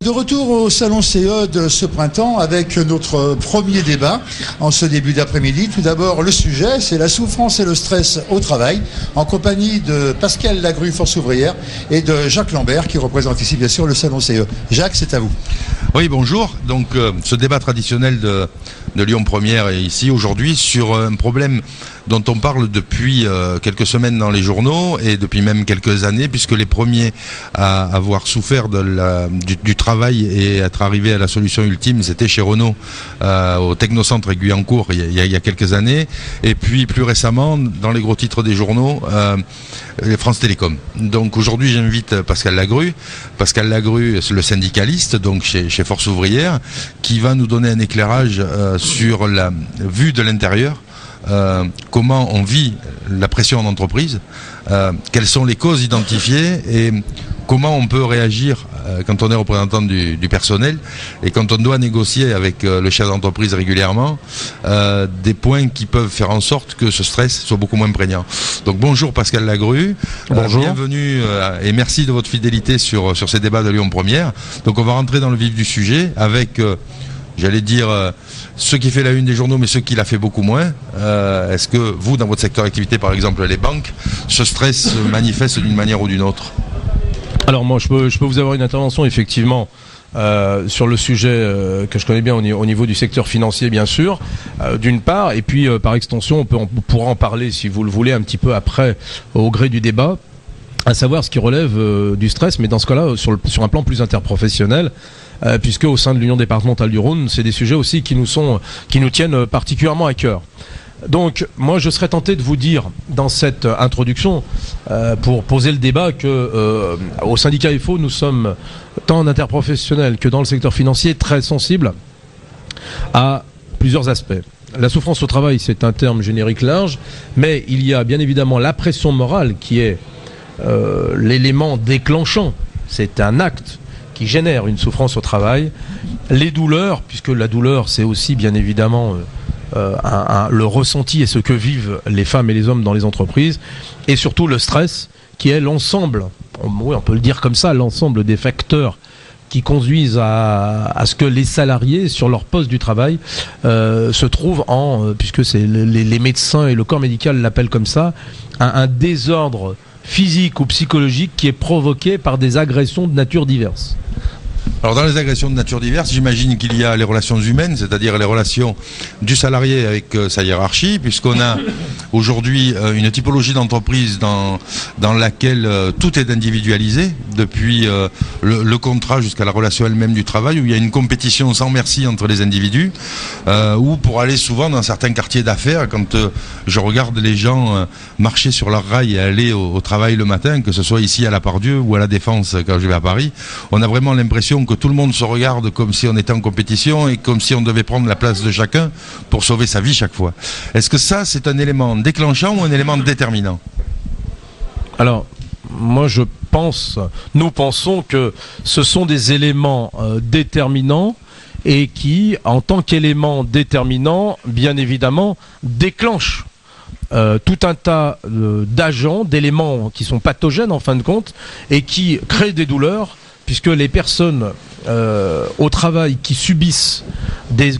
De retour au salon CE de ce printemps avec notre premier débat en ce début d'après-midi. Tout d'abord, le sujet, c'est la souffrance et le stress au travail, en compagnie de Pascal Lagrue, Force Ouvrière, et de Jacques Lambert, qui représente ici bien sûr le salon CE. Jacques, c'est à vous. Oui, bonjour. Donc, ce débat traditionnel de Lyon Première est ici aujourd'hui sur un problème dont on parle depuis quelques semaines dans les journaux et depuis même quelques années, puisque les premiers à avoir souffert du travail et être arrivés à la solution ultime, c'était chez Renault au Technocentre à Guyancourt il y a quelques années, et puis plus récemment dans les gros titres des journaux, les France Télécom. Donc aujourd'hui j'invite Pascal Lagrue, le syndicaliste, donc chez Force Ouvrière, qui va nous donner un éclairage sur la vue de l'intérieur. Comment on vit la pression en entreprise, quelles sont les causes identifiées et comment on peut réagir quand on est représentant du personnel et quand on doit négocier avec le chef d'entreprise régulièrement des points qui peuvent faire en sorte que ce stress soit beaucoup moins prégnant. Donc bonjour Pascal Lagrue, bienvenue et merci de votre fidélité sur ces débats de Lyon Première. Donc on va rentrer dans le vif du sujet avec j'allais dire ce qui fait la une des journaux, mais ce qui l'a fait beaucoup moins. Est-ce que vous, dans votre secteur d'activité, par exemple les banques, ce stress se manifeste d'une manière ou d'une autre? Alors moi, je peux vous avoir une intervention effectivement sur le sujet que je connais bien au niveau du secteur financier, bien sûr, d'une part, et puis par extension, on pourra en parler, si vous le voulez, un petit peu après, au gré du débat, à savoir ce qui relève du stress, mais dans ce cas-là, sur un plan plus interprofessionnel. Puisque au sein de l'Union départementale du Rhône, c'est des sujets aussi qui nous tiennent particulièrement à cœur. Donc, moi, je serais tenté de vous dire, dans cette introduction, pour poser le débat, que au syndicat FO, nous sommes, tant en interprofessionnel que dans le secteur financier, très sensibles à plusieurs aspects. La souffrance au travail, c'est un terme générique large, mais il y a bien évidemment la pression morale qui est l'élément déclenchant. C'est un acte qui génère une souffrance au travail, les douleurs, puisque la douleur c'est aussi bien évidemment le ressenti et ce que vivent les femmes et les hommes dans les entreprises, et surtout le stress qui est l'ensemble, on peut le dire comme ça, l'ensemble des facteurs qui conduisent à ce que les salariés sur leur poste du travail se trouvent puisque c'est les médecins et le corps médical l'appellent comme ça, un désordre physique ou psychologique qui est provoqué par des agressions de nature diverse. Alors dans les agressions de nature diverse, j'imagine qu'il y a les relations humaines, c'est-à-dire les relations du salarié avec sa hiérarchie, puisqu'on a aujourd'hui une typologie d'entreprise dans laquelle tout est individualisé, depuis le contrat jusqu'à la relation elle-même du travail, où il y a une compétition sans merci entre les individus, ou pour aller souvent dans certains quartiers d'affaires, quand je regarde les gens marcher sur leurs rails et aller au travail le matin, que ce soit ici à la Pardieu ou à la Défense quand je vais à Paris, on a vraiment l'impression que tout le monde se regarde comme si on était en compétition et comme si on devait prendre la place de chacun pour sauver sa vie chaque fois. Est-ce que ça, c'est un élément déclenchant ou un élément déterminant? Alors, moi nous pensons que ce sont des éléments déterminants et qui, en tant qu'éléments déterminants, bien évidemment, déclenchent tout un tas d'agents, d'éléments qui sont pathogènes en fin de compte et qui créent des douleurs, puisque les personnes au travail qui subissent,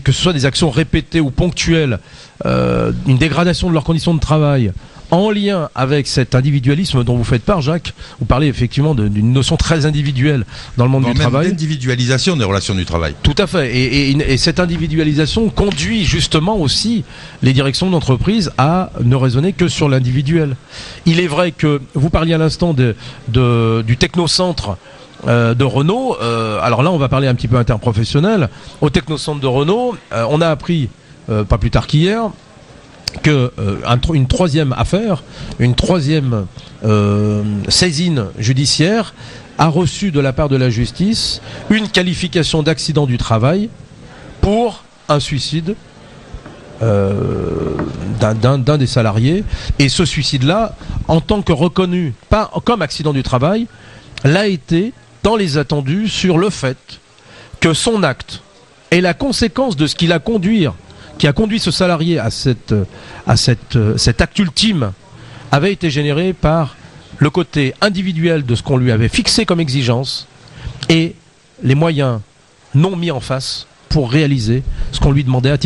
que ce soit des actions répétées ou ponctuelles, une dégradation de leurs conditions de travail, en lien avec cet individualisme dont vous faites part, Jacques, vous parlez effectivement d'une notion très individuelle dans le monde du travail. D'individualisation des relations du travail. Tout à fait. Et cette individualisation conduit justement aussi les directions d'entreprise à ne raisonner que sur l'individuel. Il est vrai que vous parliez à l'instant du technocentre de Renault. Alors là, on va parler un petit peu interprofessionnel. Au technocentre de Renault, on a appris, pas plus tard qu'hier, une troisième affaire, une troisième saisine judiciaire a reçu de la part de la justice une qualification d'accident du travail pour un suicide d'un des salariés. Et ce suicide-là, en tant que reconnu pas comme accident du travail, l'a été dans les attendus sur le fait que son acte est la conséquence de ce qui a conduit ce salarié à cet acte ultime avait été généré par le côté individuel de ce qu'on lui avait fixé comme exigence et les moyens non mis en face pour réaliser ce qu'on lui demandait à